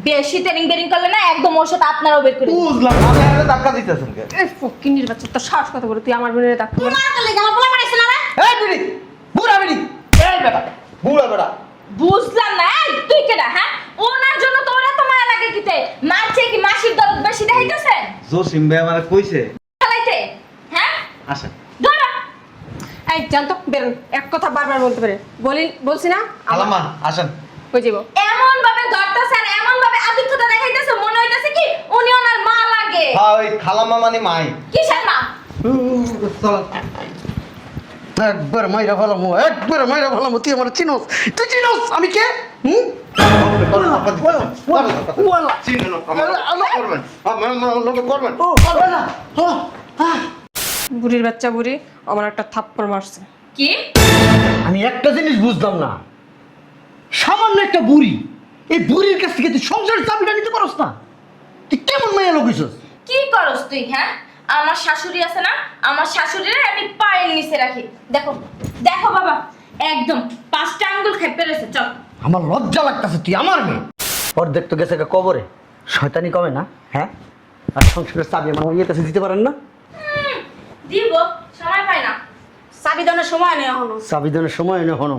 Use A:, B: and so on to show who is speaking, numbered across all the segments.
A: বেশি training Bering করলে না একদম ওর সাথে আপনারাও বের করে দিবেন।
B: বুঝলাম না, আপনি আরে ধাক্কা দিতেছেন কে?
C: এই ফকিন্নির বাচ্চা তো সাহস কথা বলে তুই আমার বোনের ডাক্তার
A: তোমার তো লেগে আমার পোলা মারাইছে না রে?
B: এই বিড়ি, বুড়া বিড়ি, এই বেটা, বুড়া বেটা।
A: বুঝলাম না, এই তুই কেডা হ্যাঁ? ওনার জন্য তো ওরা তো মায়া লাগে কিতে, মারছে কি মাসির দরদ বেশি দেখাইতেছে
B: জসিম ভাই আমারে কইছে
A: চালাইতে, হ্যাঁ
B: আসেন।
A: ধরো।
C: এই জানতো বেরোন এক কথা বারবার বলতে পারে বলছি না
B: খালাম্মা আসেন।
C: কই যাবো
A: এমন ভাবে ধরতেছে আর এমন ভাবে আদিত্যতা দেখাইতেছে মনে হইতেছে কি উনি ওনার মা লাগে।
B: হ্যাঁ ওই খালাম্মা মানে মাই।
A: কিসের মা?
B: চল।
D: একবার মাইরা ফেলামো, একবার মাইরা ফেলামো। তুই আমার চিনোস, তুই চিনোস আমি কে? হুম?
C: বুড়ির বাচ্চা বুড়ি আমার একটা থাপ্পড় মারছে।
A: কি?
D: আমি একটা জিনিস বুঝলাম না, সামান্য একটা বুড়ি, এই বুড়ির কাছ থেকে তুই সংসারের চাবিটা নিতে পারস না? তুই কেমন মেয়ে লোক হইছস?
A: কি করস তুই হ্যাঁ? আমার শাশুড়ি আছে না, আমার শাশুড়িরে আমি পায়ের নিচে রাখি। দেখো দেখো বাবা, একদম 5টা আঙ্গুল খেপে রয়েছে। চল।
D: আমার লজ্জা লাগতেছে, তুই আমার মেয়ে। অর্ধেক তো গেছে কবরে, শয়তানি কমে না? হ্যাঁ, আর সংসারের চাবি আমার মেয়ের কাছে দিতে পারেন না?
A: দিব, সময় পাই না। চাবি দানের সময় নেই এখনো।
D: চাবিদানের সময় এনে হনো,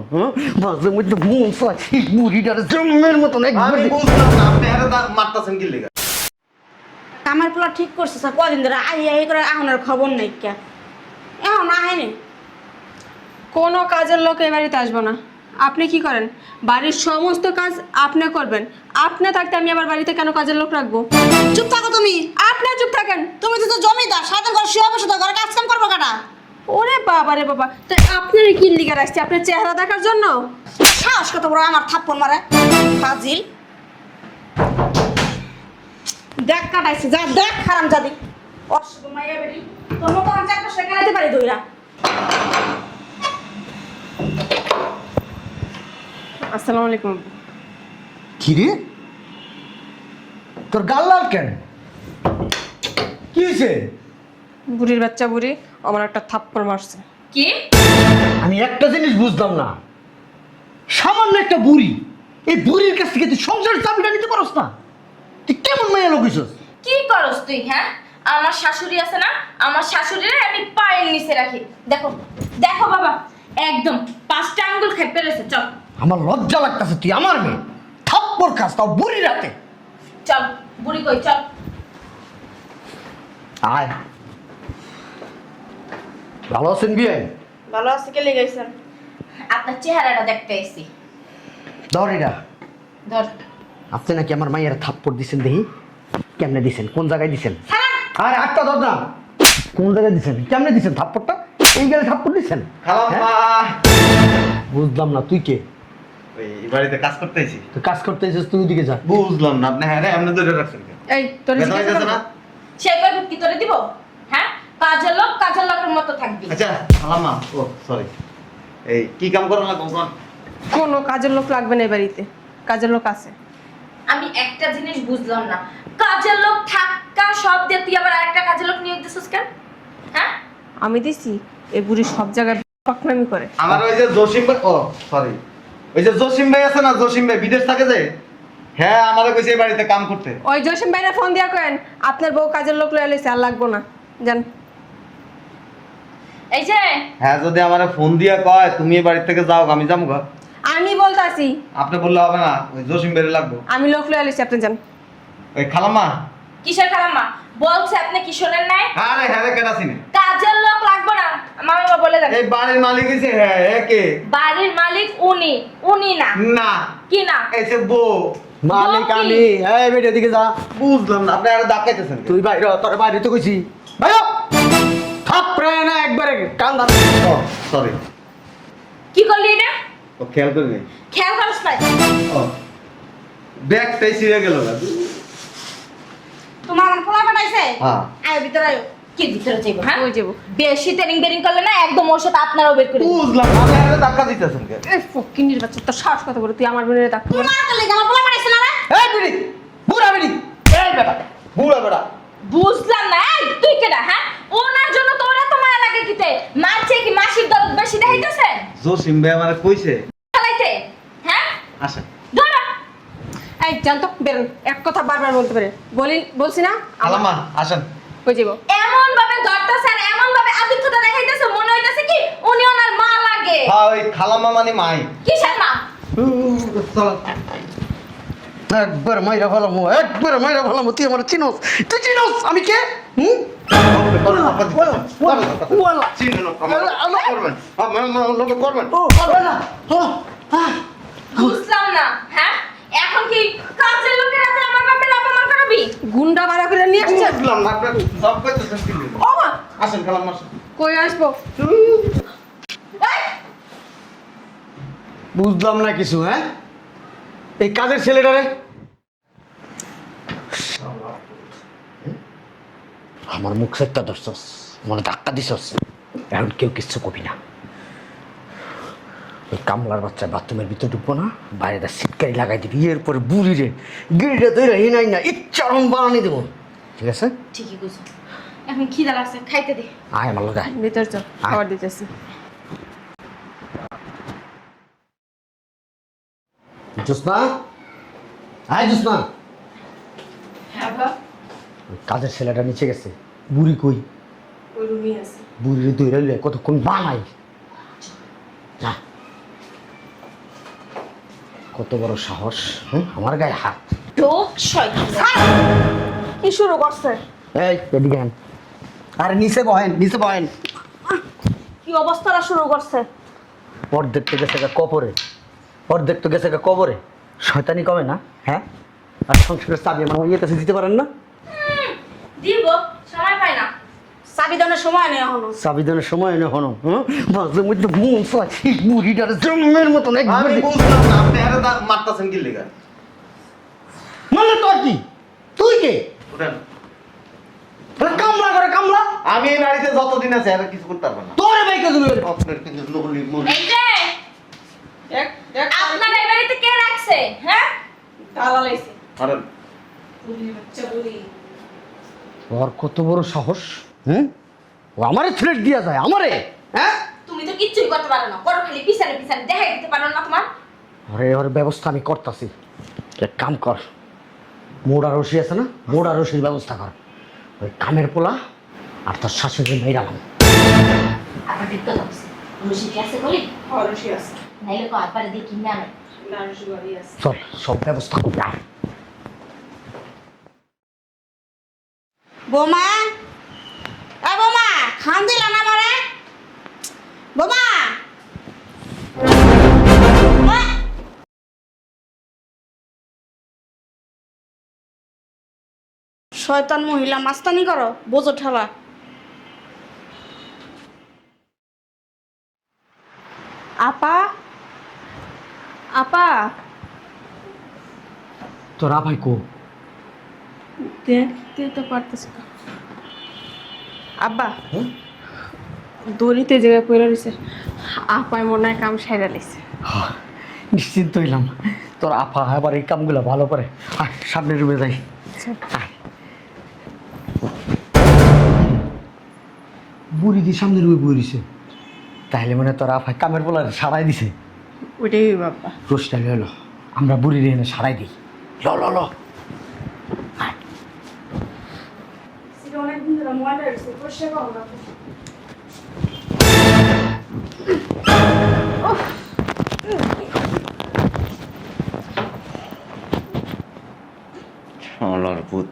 D: মাঝে মধ্যে মন চায় এই বুড়িটারে জন্মের মতন একবার
B: আমি বুঝলাম না, আপনি আরে মারতাছেন কি লেগা?
E: আমার পোলা ঠিক করছে স্যার, কদিন ধরে আই করে আহনের খবর নেই কে, এখন আহেনি।
C: কোনো কাজের লোক এই বাড়িতে আসবো না। আপনি কি করেন? বাড়ির সমস্ত কাজ আপনি করবেন। আপনি থাকতে আমি আবার বাড়িতে কেন কাজের লোক রাখবো?
E: চুপ থাকো তুমি,
C: আপনি চুপ থাকেন।
E: তুমি তো জমিদার, সারাদিন ঘর শুয়ে বসে তো ঘরে কাজ কাম করবো কাটা।
C: ওরে বাবা রে বাবা, তাই আপনার কি লিগে রাখছি? আপনার চেহারা দেখার জন্য?
E: সাহস কত বড় আমার থাপ্পড় মারে ফাজিল। দেখ কাটাইছে, যা দেখ হারাম জাদি অসুখ মাইয়া বেরি, তোর মতো আমি চাকরি শেখাইতে পারি দইরা।
C: আসসালামু আলাইকুম।
D: কি রে, তোর গাল লাল কেন? কি হয়েছে?
C: বুড়ির বাচ্চা বুড়ি আমার একটা থাপ্পড় মারছে।
A: কি?
D: আমি একটা জিনিস বুঝলাম না, সামান্য একটা বুড়ি, এই বুড়ির কাছ থেকে তুই সংসারের চাবিটা নিতে পারস না? তুই কেমন মেয়ে লোক হইছস?
A: কি করস তুই হ্যাঁ? আমার শাশুড়ি আছে না, আমার শাশুড়িরে আমি পায়ের নিচে রাখি। দেখো দেখো বাবা, একদম 5টা আঙ্গুল খেপে রয়েছে। চল।
D: আমার লজ্জা লাগতেছে, তুই আমার মেয়ে, থাপ্পড় খাস তাও বুড়ির হাতে।
A: চল, বুড়ি কই চল।
D: আয়, ভালো আছেন বিয়ে?
E: ভালো আছে কে লেগেছেন?
A: আপনার চেহারাটা দেখতে এসেছি।
D: ধর এটা।
A: ধর।
D: আপনি নাকি আমার মায়ের থাপ্পড় দিছেন, দেখি কেমনে দিছেন, কোন জায়গায় দিছেন? আরে আটটা ধর না, কোন জায়গায় দিছেন, কেমনে দিছেন থাপ্পড়টা? এই গেলে থাপ্পড় দিছেন?
B: খালাম্মা
D: বুঝলাম না, তুই কে?
B: এই বাড়িতে কাজ করতেছি।
D: তুই কাজ করতে এসেছিস, তুই ওদিকে যা।
B: বুঝলাম না, আপনি হ্যাঁ রে এমনি ধরে রাখছেন কেন?
C: এই তোর
B: বেতন হইতেছে না?
A: সে কই কি তোরে দিব? হ্যাঁ, কাজের লোক কাজের লোকের মতো থাকবি।
B: আচ্ছা খালাম্মা, ও সরি, এই কি কাম করো না কোন?
C: কোনো কাজের লোক লাগবে না এই বাড়িতে, কাজের লোক আছে।
A: আমি একটা জিনিস বুঝলাম না, কাজের লোক থাকা সব দিয়ে তুই আবার আরেকটা কাজের লোক নিয়োগ দিছিস কেন? হ্যাঁ?
C: আমি দিছি এই বুড়ি সব জায়গায় পাকনামি করে।
B: আমার ওই যে জসিম ভাই, ও সরি, ওই যে জসিম ভাই আছে না, জসিম ভাই বিদেশ থাকে যে, হ্যাঁ আমারে কইছে এই বাড়িতে কাম করতে।
C: ওই জসিম ভাইরা ফোন দিয়া কেন আপনার বউ কাজের লোক লয়ে লইছে, আর লাগবো না জান।
A: এই যে
B: হ্যাঁ যদি আমারে ফোন দিয়া কয় তুমি এই বাড়ি থেকে যাও, আমি যাবো গা।
C: আমি বলতাছি,
B: আপনি বললে হবে না, ওই জসিম ভাইরে লাগবো।
C: আমি লোক লয়ে লইছি, আপনি জান।
B: ওই খালাম্মা,
A: কিসের খালাম্মা বলছে, আপনি কি শোনেন নাই?
B: আরে হ্যাঁ রে কেডা চিনে?
A: কাজের লোক লাগবে না, মামা বাবা বলে দেন।
B: এই বাড়ির মালিক হইছে হ্যাঁ একে।
A: বাড়ির মালিক উনি, উনি না।
B: না
A: কি না?
B: এই যে বউ।
D: মালিক
A: বউ কি?
D: আমি। এই বেটা এদিকে যা।
B: বুঝলাম না, আপনি আরে ডাকাইতেছেন কেন?
D: তুই বাইরে হ, তোর বাইরে তো কইছি। ভাই থাপ্পড়ে না একবারে কান ধর।
B: ও সরি,
A: কি করলি এটা?
B: ও খেয়াল করে নেই।
A: খেয়াল করিস নাই?
B: ও ব্যাগটাই ছিঁড়ে গেল না।
E: তোমার আমার পোলা পাঠাইছে,
B: হ্যাঁ
E: আয় ভিতরে আয়।
A: কি ভিতরে যাইব হ্যাঁ?
C: ওই যাবো।
A: বেশি ট্রেনিং বেরিং করলে না একদম ওর সাথে আপনারাও বের করে দিবেন।
B: বুঝলাম না, আপনি আরে ধাক্কা দিতেছেন কেন?
C: এই ফকিন্নির বাচ্চা তো সাহস কথা বলে তুই আমার বোনের ডাক্তার।
E: তোমার তো লেগে আমার পোলা পাঠাইছে না রে?
B: এই বিড়ি, বুড়া বিড়ি, এই বেটা, বুড়া বেটা।
A: বুঝলাম না, এই তুই কেডা হ্যাঁ? ওনার জন্য তো ওরা তো মায়া লাগে কিতে, মারছে কি মাসির দরদ বেশি দেখাইতেছে
B: জসিম ভাই আমারে কইছে
A: চালাইতে, হ্যাঁ?
B: আসেন।
A: ধরো।
C: এই এই জানতো বেরোন, এক কথা বারবার বলতে পারে, বলছি না
B: খালাম্মা আসেন।
C: ওই যাবো।
A: এমন ভাবে ধরতেছে আর এমন ভাবে আদিত্যতা দেখাইতেছে মনে হইতেছে কি উনি ওনার মা লাগে।
B: হ্যাঁ ওই খালাম্মা মানে মাই।
A: কিসের মা?
B: চলো।
D: একবার মাইরা ফেলাম, একবার মাইরা ফেলাম। তুই আমার চিনোস, তুই চিনোস আমি কে? হুম?
A: বুঝলাম না, হ্যাঁ? এখন কি কাজের লোকের হাতে আমার বাপের অপমান করবি?
C: গুন্ডা ভাড়া করে নিয়ে আসছে।
A: ও মা,
B: আসেন খালাম্মা আসেন।
C: কই আসবো?
A: এই,
D: বুঝলাম না কিছু। হ্যাঁ, এই কাজের ছেলেটারে আমার মুখ সেটটা ধরছস, মনে ধাক্কা দিছস, এখন কেউ কিচ্ছু কবি না। ওই কামলার বাচ্চা বাথরুমের ভিতরে ঢুকবো না, বাইরে তার সিটকারি লাগাই দিবি, এরপরে বুড়ি রে গিরিটা তৈরি হিনাই না ইচ্ছারম বানানি দেবো, ঠিক আছে?
A: ঠিকই কইছো। এখন খিদা লাগছে, খাইতে দে।
D: আয় আমার লোক আয়।
C: ভিতর চল, খাবার দিতেছি।
D: জোসনা, আয় জোসনা।
C: হ্যাঁ বাবা,
D: ওই কাজের ছেলেটা নিচে গেছে, বুড়ি কই?
C: ওই রুমই আছে।
D: বুড়ি রে দৈরা লইয়া কতক্ষণ বানাই না। কত বড় সাহস, হ্যাঁ, আমার গায়ে হাত।
A: ঢোক শয়তান।
E: কি শুরু করছে?
D: এই এদিকে আন। আরে নিচে বহেন, নিচে বহেন।
E: কি অবস্থাটা শুরু করছে?
D: অর্ধেক তো গেছে গা কবরে, অর্ধেক তো গেছে গা কবরে। শয়তানি কমে না, হ্যাঁ? আর সংসারের চাবি আমার ইয়ে কাছে দিতে পারেন না?
A: দিব, সময় পাই না।
E: চাবিদানের সময় নেই এখনো।
D: চাবিদানের সময় এনে হনো, হ্যাঁ? মাঝে মধ্যে মন চায় এই বুড়িটার জন্মের মতন
B: আমি
D: একবার
B: বুঝলাম না আপনি আরে মারতাছেন কি লেগা?
D: মানে তোর কি? তুই কে?
B: উঠেন।
D: বলে কামলা করে কামলা?
B: আমি এই বাড়িতে যতদিন আছে আর কিছু করতে পারবো না।
D: তোরে বাইকে তুমি
B: আপনার কিন্তু নলি মলি।
A: এই যে আপনার এই বাড়িতে কে রাখছে, হ্যাঁ?
C: তালা লাইছে।
B: আরে
C: বুড়ি বাচ্চা বুড়ি।
D: ওর কত বড় সাহস, হুম? ও আমারে থ্রেট দিয়া যায়, আমারে, হ্যাঁ?
A: তুমি তো কিচ্ছুই করতে পারো না, করো খালি পিছানে পিছানে, দেখাই দিতে পারো না তোমার।
D: আরে ওর ব্যবস্থা আমি করতেছি। এক কাম কর, মোড়া রশি আছে না, মোড়া রশির ব্যবস্থা কর। ওই কামের পোলা আর তোর শাশুড়ি মেয়েরালাম।
A: আবার দেখতে যাচ্ছে রুশি কি আছে বলি,
C: হরসি আছে।
A: নাইলে কো আবার দিয়ে কিনে আনে।
C: না রসি বাড়ি আছে।
D: চল সব ব্যবস্থা করি। আয়।
E: বোমা, এ বোমা, খান দিলা না আমারে? বোমা, বোমা। শয়তান মহিলা মাস্তানি করো, বোঝো ঠেলা।
C: আপা, আপা,
D: তোরা ভাই কো?
C: দেখতে তো পারতেছ না। আব্বা, দড়িতে জায়গায় পড়ে রয়েছে। আপায় মনে হয় কাম সাইরা লাইছে।
D: নিশ্চিন্ত হইলাম, তোর আপা আবার এই কামগুলো ভালো করে। আয় সামনের রুমে যাই। আয়। বুড়ি দিয়ে সামনের রুমে বইছে, তাহলে মনে হয় তোর আপা কামের বলার সারাই দিছে।
C: ওইটাই বাবা।
D: রোজটা হলো আমরা বুড়ির এনে সারাই দিই। ল ল ল। আয়।
E: অনেকদিন ধরে ময়লা হয়েছে, পরিষ্কার করো না।
B: শালার ভূত।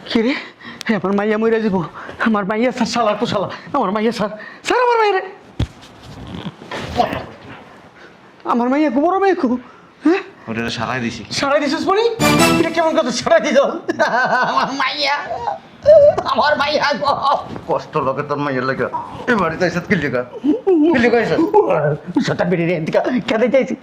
D: কি রে, আমার মাইয়া মরে যাব। আমার মাইয়া স্যার, শালার তো শালা, আমার মাইয়া স্যার, স্যার আমার মাইয়া রে, আমার মাইয়া খুব বড় মাইয়া খুব, হ্যাঁ?
B: ওটা সারাই দিছি।
D: সারাই দিছিস বলি? এটা কেমন কথা সারাই দিছ? আমার মাইয়া, আমার মাইয়া গো।
B: কষ্ট লাগে তোর মাইয়ের লাগে। এই বাড়িতে এসে কি লেগা? কি লেগা এসে?
D: সেটা বেরিয়ে রে এদিকে কেঁদে চাইছি।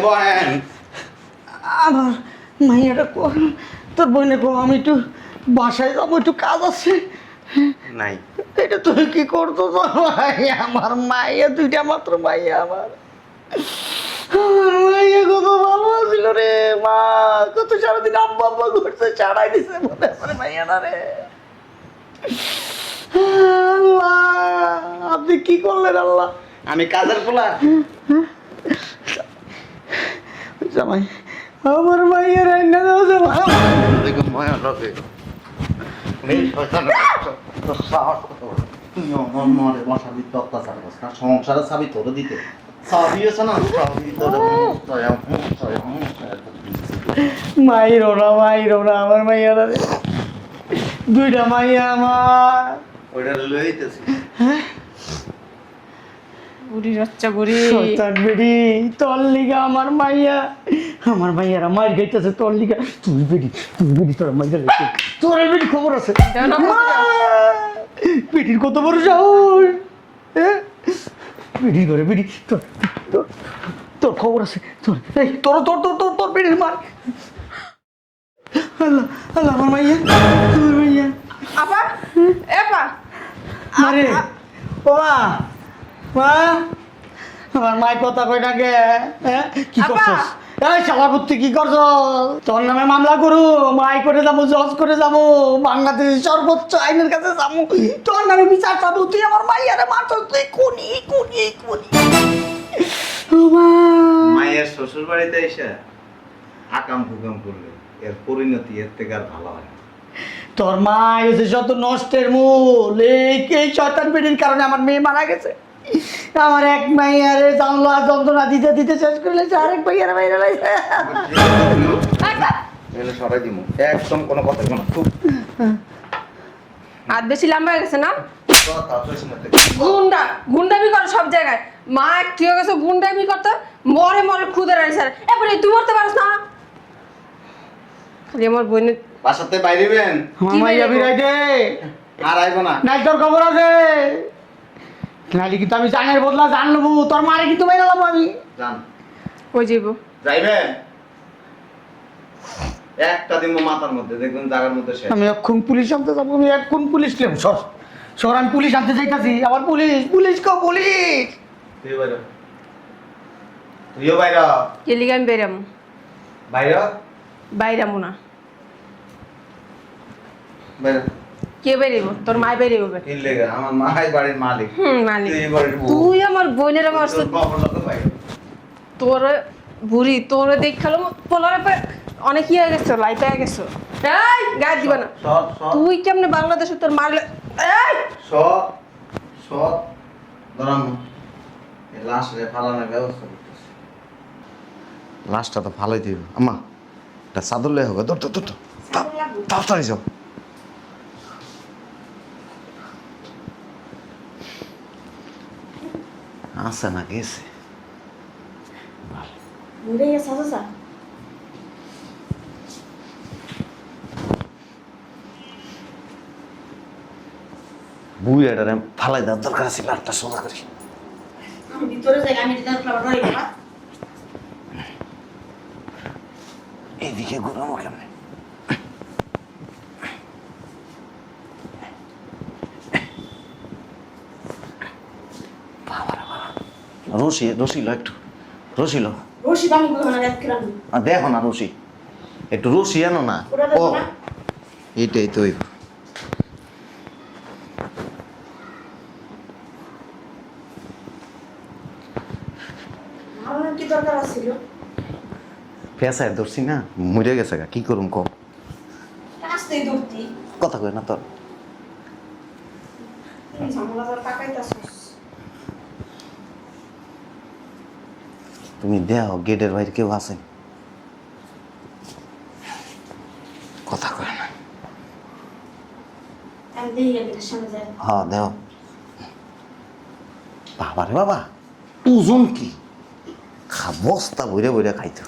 B: বহেন।
D: আমার মাইয়াটা কো, তোর বোনে কো, আমি একটু বাসায় যাবো, একটু কাজ আছে।
B: নাই।
D: এটা তুই কি করতো? ভাই আমার মাইয়া, দুইটা মাত্র মাইয়া আমার। আমার মাইয়া কত ভালো ছিল রে মা, কত সারাদিন আব্বা আব্বা করছে, ছাড়াই দিছে মনে আছে মাইয়া না রে। আল্লাহ, আপনি কি করলেন আল্লাহ?
B: আমি কাজের পোলা।
D: জামাই, আমার মাইয়া রান্না দাও জামাই।
B: দেখো মায়া লাগে। এই শয়তান, তোর সাহস কত বড়? তুই আমার মারে মশা দিতে অত্যাচার করছ না, সংসারে চাবি তোরে দিতে। চাবি আছে না, চাবি তোরে
D: মাইরো না আমার মাইয়া রে, দুইটা মাইয়া আমার।
B: ওইটা লইতেছি।
C: বুড়ি বাচ্চা বুড়ি।
D: শয়তান বেডি, তোর লিগা আমার মাইয়ারা মার খাইতেছে তোর লিগা। তুই বেডি তোর মাইয়া রেখে তোর বেডি খবর আছে?
C: দেও না,
D: মা! বেডির কত বড় সাহস, হ্যাঁ? বেডির ঘরে বেডি, তোর তোর তোর খবর আছে? তোর এই তোর তোর তোর তোর তোর বেডির মার। আল্লাহ আল্লাহ, আমার মাইয়া।
C: আপা, এপা
D: আরে ও মা, মা, আমার মাই কথা কই না কে? হ্যাঁ, কি
C: আপা!
D: করছস? এই শালা কুত্তি কি করছ? তোর নামে মামলা করু, মাই করে যাবো, জজ করে যাবো, বাংলাদেশের সর্বোচ্চ আইনের কাছে যাবো, তোর নামে বিচার চাবো। তুই আমার মাইয়ারে মারছস, তুই খুনি। ও মা,
B: মায়ের শ্বশুর বাড়িতে এসে আকাম কুকাম করলে এর পরিণতি এর থেকে আর ভালো হয় না।
D: তোর মা এসে শত নষ্টের মূল। এই শয়তান পেটির কারণে আমার মেয়ে মারা গেছে। আমার এক মাইয়ারে জানলা যন্ত্রণা দিতে দিতে শেষ করলে আরেক মাইয়ারে মাইরা লাইছে।
B: এগুলো সরাই দিমু, একদম কোনো কথা বলবো না। খুব
C: আর বেশি লম্বা হয়ে গেছে না?
B: কথা কইছ না তো।
C: গুন্ডামি করে সব জায়গায়। মা একটু হয়ে গেছে গুন্ডামি করতে, মরে খুদে রাখছে। এবারে তুই মরতে পারিস না? খালি আমার বোনের
B: বাসাতে বাইরেবেন
D: আমার মাইয়া বিরাই দে,
B: আর আইব না।
D: নাই তোর খবর আছে? নাইলে কিন্তু আমি জানের বদলা জান লবো, তোর মারে কিন্তু মাইরা লাবো আমি।
B: যান,
C: ওই যাইব।
B: যাইবেন একটা দিন মাথার মধ্যে দেখবেন জায়গার মধ্যে শেষ।
D: আমি এখন পুলিশ আনতে যাবো, আমি এখন পুলিশ কেম সর আমি পুলিশ আনতে চাইতাছি। আমার পুলিশ পুলিশ
B: তুই বাইরে, তুইও বাইরে,
C: কেলিগে আমি বেরাম।
B: বাইরে
C: বাইরামু না।
B: বাইরে।
C: কে বেরিব? তোর মাই বেরিব।
B: কি লেগে? আমার মাই বাড়ির মালিক।
C: মালিক
B: তুই এই বাড়ির বউ।
C: তুই আমার বোনের আমার
B: তোর বাবার লোকে বাইরে।
C: তোর বুড়ি তোর দেখালো পোলারে পরে অনেক ইয়ে গেছো, লাইট হয়ে গেছো। এই গায়ে দিবা না।
B: সব সব
C: তুই কেমনে বাংলাদেশে তোর মারলে? এই
B: সব সব ধরাম এই লাশ রে ফালানোর ব্যবস্থা করতেছি। লাশটা তো ভালোই দিব আম্মা, এটা চাদর লে হবে। দৌড় দৌড় দৌড়, তাড়াতাড়ি যাও। আছে না গেছে?
E: ঘুরে গেছে চাচা।
B: বুই এটা ফালাই দেওয়ার দরকার আছে, লাটটা সোজা করি।
E: আমি ভিতরে যাই, আমি এটা ফ্লাওয়ার ধরে গেলাম।
B: এইদিকে ঘুরামো কেমনে? রশি রশি লো, একটু রশি লো।
E: রশি আমি গুলো না রাত কিরাম।
B: আর দেখো না রশি, একটু রশি আনো না।
E: ওটা
B: ও
E: দেখো না।
B: এইটাই তো।
E: আমার কি দরকার ছিল?
B: পেশায় ধরছি না, মরে গেছে গা, কি করুম কম।
E: আসতেই দৌড়তি।
B: কথা কই না তোর।
E: তুমি ঝামেলা যা টাকাইতাছস।
B: তুমি দেও গেটের বাইরে কেউ আছে? কথা কয় না।
E: আমি দেখি গেটের সামনে যাই।
B: হ্যাঁ দেও। বাবা রে বাবা, ওজন কি? বস্তা বইরে বইরে খাইতো।